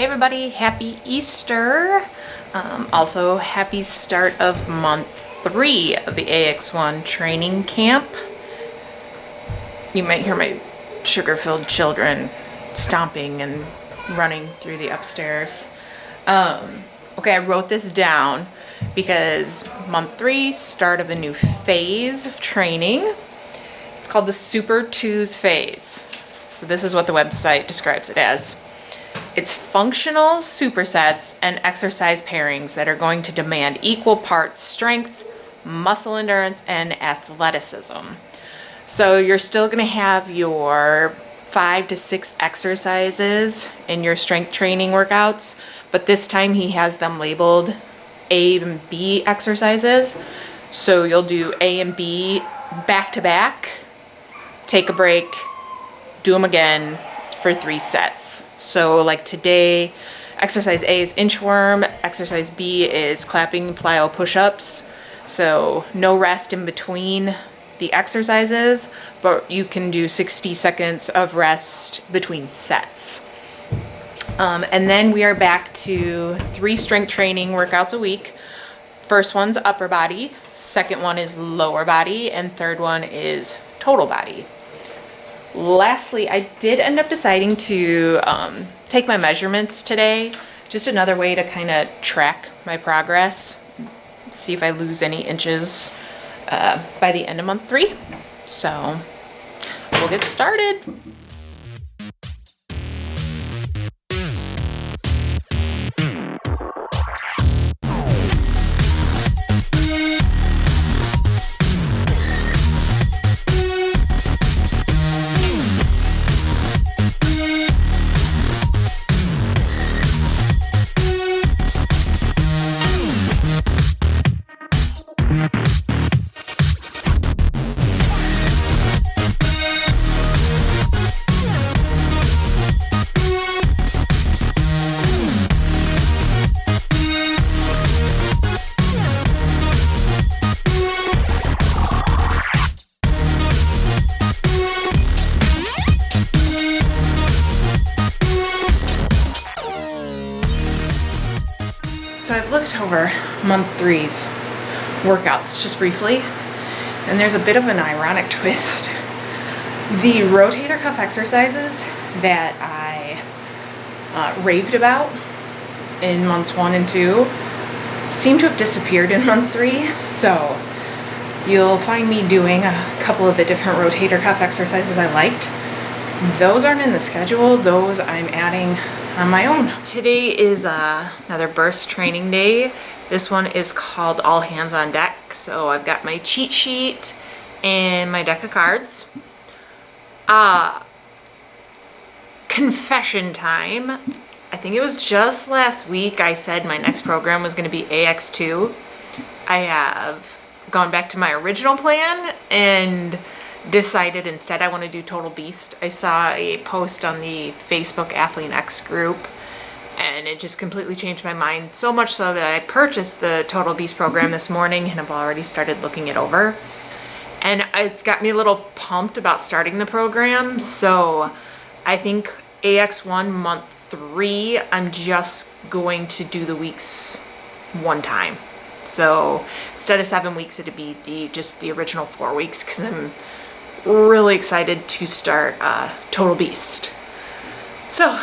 Hey everybody, happy Easter. Also, happy start of month 3 of the AX1 training camp. You might hear my sugar-filled children stomping and running through the upstairs. Okay, I wrote this down because month 3, start of a new phase of training. It's called the Super Twos phase. So this is what the website describes it as. It's functional supersets and exercise pairings that are going to demand equal parts strength, muscle endurance, and athleticism. So you're still going to have your 5 to 6 exercises in your strength training workouts, but this time he has them labeled A and B exercises. So you'll do A and B back to back, take a break, do them again for 3 sets. So like today, exercise A is inchworm, exercise B is clapping plyo push-ups. So no rest in between the exercises, but you can do 60 seconds of rest between sets. And then we are back to 3 strength training workouts a week. First one's upper body, second one is lower body, and third one is total body. Lastly, I did end up deciding to take my measurements today. Just another way to kind of track my progress, see if I lose any inches by the end of month 3. So we'll get started. So I've looked over month 3's workouts just briefly, and there's a bit of an ironic twist. The rotator cuff exercises that I raved about in months 1 and 2 seem to have disappeared in month 3, so you'll find me doing a couple of the different rotator cuff exercises I liked. Those aren't in the schedule, those I'm adding on my own. Today is another burst training day. This one is called All Hands on Deck. So I've got my cheat sheet and my deck of cards. Confession time. I think it was just last week I said my next program was going to be AX2. I have gone back to my original plan and decided instead I want to do Total Beast. I saw a post on the Facebook Athlean-X group and it just completely changed my mind, so much so that I purchased the Total Beast program this morning and I've already started looking it over. And it's got me a little pumped about starting the program, so I think AX1 month 3, I'm just going to do the weeks one time. So instead of 7 weeks, it'd be just the original 4 weeks because I'm really excited to start Total Beast. So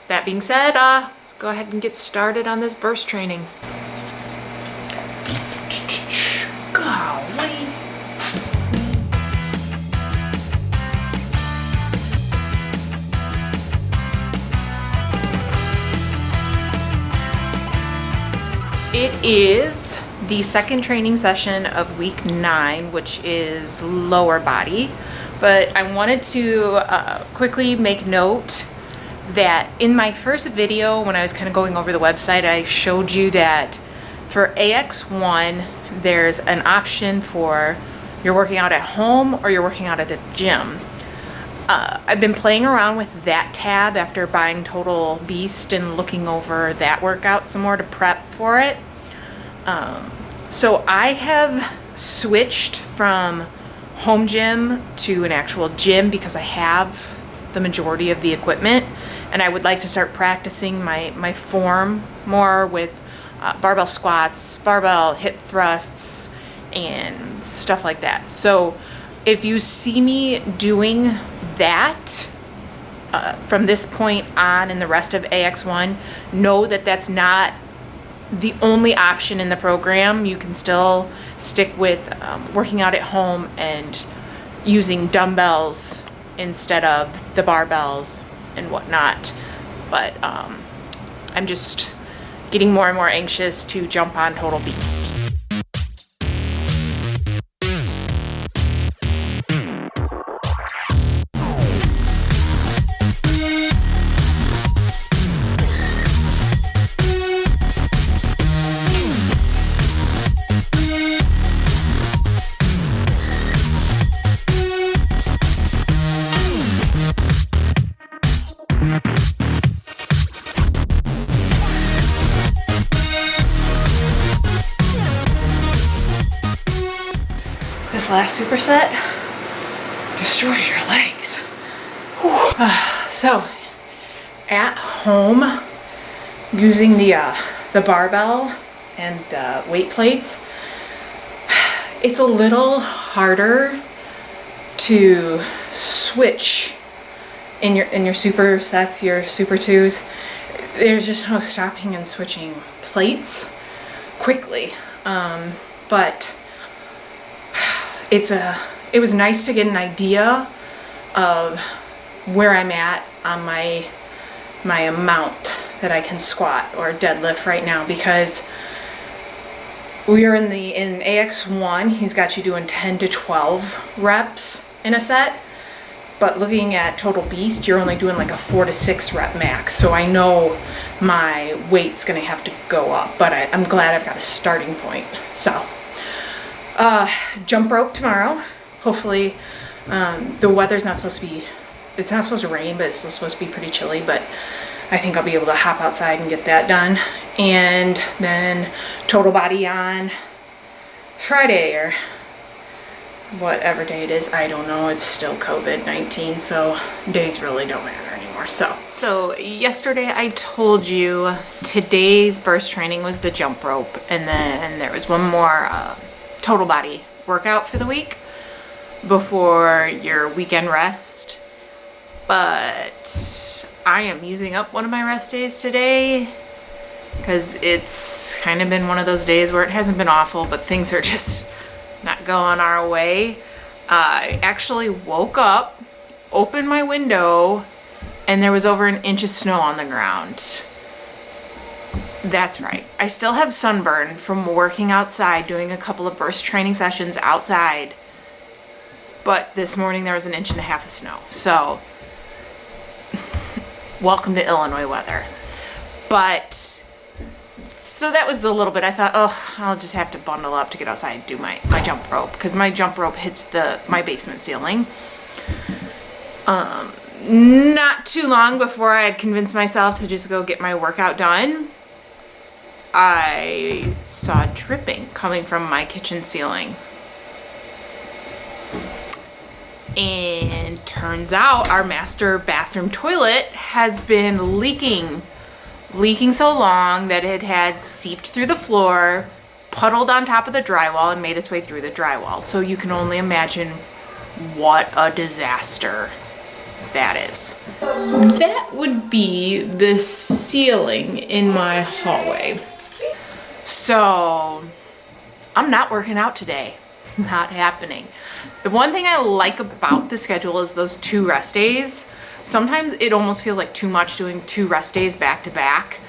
that being said, let's go ahead and get started on this burst training. Golly. It is the second training session of week 9, which is lower body, but I wanted to quickly make note that in my first video when I was kind of going over the website, I showed you that for AX1 there's an option for you're working out at home or you're working out at the gym. I've been playing around with that tab after buying Total Beast and looking over that workout some more to prep for it. So I have switched from home gym to an actual gym because I have the majority of the equipment And I would like to start practicing my form more with barbell squats, barbell hip thrusts, and stuff like that. So if you see me doing that from this point on in the rest of AX1, know that that's not the only option in the program. You can still stick with working out at home and using dumbbells instead of the barbells and whatnot. But I'm just getting more and more anxious to jump on Total Beast. This last superset destroys your legs. So at home, using the barbell and the weight plates, it's a little harder to switch in your supersets, your super twos. There's just no stopping and switching plates quickly, but it was nice to get an idea of where I'm at on my amount that I can squat or deadlift right now, because we are in AX1, he's got you doing 10 to 12 reps in a set, but looking at Total Beast, you're only doing like a 4 to 6 rep max. So I know my weight's gonna have to go up, but I'm glad I've got a starting point. So jump rope tomorrow. Hopefully, the weather's not supposed to be, it's not supposed to rain, but it's still supposed to be pretty chilly, but I think I'll be able to hop outside and get that done. And then total body on Friday or whatever day it is. I don't know. It's still COVID-19, so days really don't matter anymore. So yesterday I told you today's burst training was the jump rope, and then there was one more total body workout for the week before your weekend rest. But I am using up one of my rest days today because it's kind of been one of those days where it hasn't been awful, but things are just not going our way. I actually woke up, opened my window, and there was over an inch of snow on the ground. That's right. I still have sunburn from working outside, doing a couple of burst training sessions outside. But this morning there was an inch and a half of snow. So, welcome to Illinois weather. But, so that was a little bit, I thought, oh, I'll just have to bundle up to get outside and do my jump rope, because my jump rope hits my basement ceiling. Not too long before I had convinced myself to just go get my workout done, I saw dripping coming from my kitchen ceiling. And turns out our master bathroom toilet has been leaking so long that it had seeped through the floor, puddled on top of the drywall, and made its way through the drywall. So you can only imagine what a disaster that is. That would be the ceiling in my hallway. So I'm not working out today. Not happening. The one thing I like about the schedule is those 2 rest days. Sometimes it almost feels like too much doing 2 rest days back to back.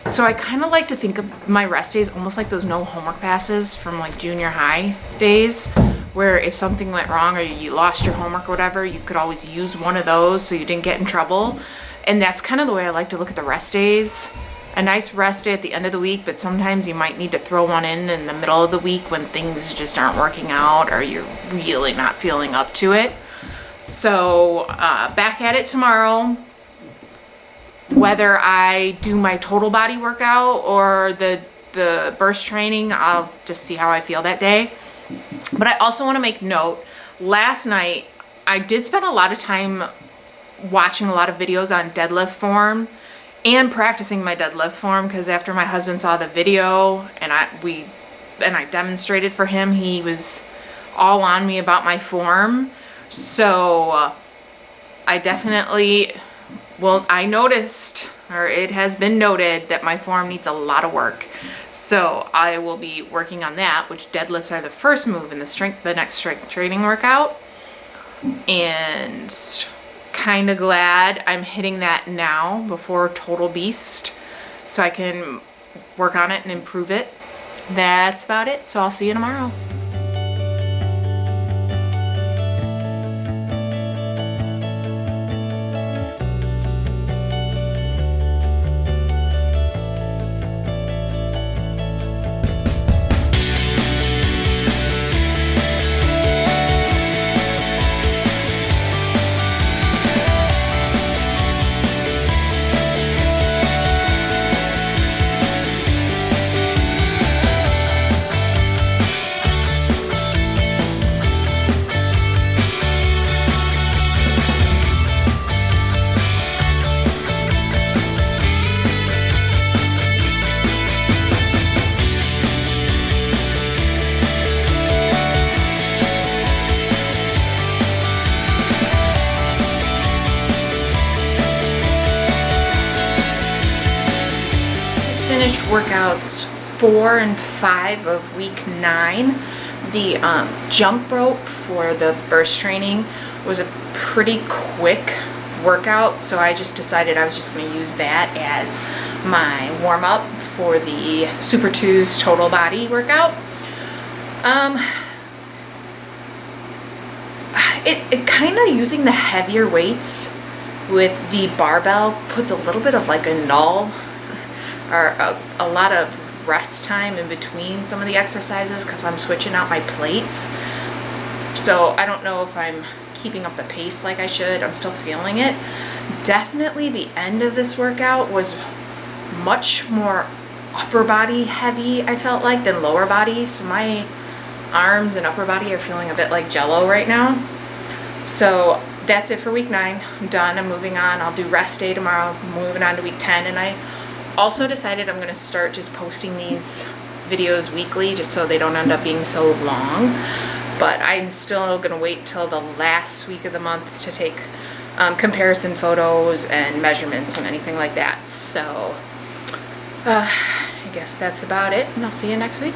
So I kind of like to think of my rest days almost like those no homework passes from like junior high days, where if something went wrong or you lost your homework or whatever, you could always use one of those so you didn't get in trouble. And that's kind of the way I like to look at the rest days. A nice rest day at the end of the week, but sometimes you might need to throw one in the middle of the week when things just aren't working out or you're really not feeling up to it. So back at it tomorrow. Whether I do my total body workout or the burst training, I'll just see how I feel that day. But I also want to make note, last night I did spend a lot of time watching a lot of videos on deadlift form and practicing my deadlift form, because after my husband saw the video and I demonstrated for him, he was all on me about my form. So I definitely, well, I noticed, or it has been noted, that my form needs a lot of work. So I will be working on that, which deadlifts are the first move in the next strength training workout. And kind of glad I'm hitting that now before Total Beast, so I can work on it and improve it. That's about it, so I'll see you tomorrow. Finished workouts 4 and 5 of week 9. The jump rope for the burst training was a pretty quick workout, so I just decided I was just going to use that as my warm-up for the Super 2's total body workout. It kind of, using the heavier weights with the barbell puts a little bit of like a null, or a lot of rest time in between some of the exercises, because I'm switching out my plates. So I don't know if I'm keeping up the pace like I should. I'm still feeling it. Definitely the end of this workout was much more upper body heavy, I felt like, than lower body. So my arms and upper body are feeling a bit like jello right now. So that's it for week 9. I'm done. I'm moving on. I'll do rest day tomorrow. I'm moving on to week 10, and I also decided I'm going to start just posting these videos weekly, just so they don't end up being so long. But I'm still going to wait till the last week of the month to take comparison photos and measurements and anything like that. So I guess that's about it, and I'll see you next week.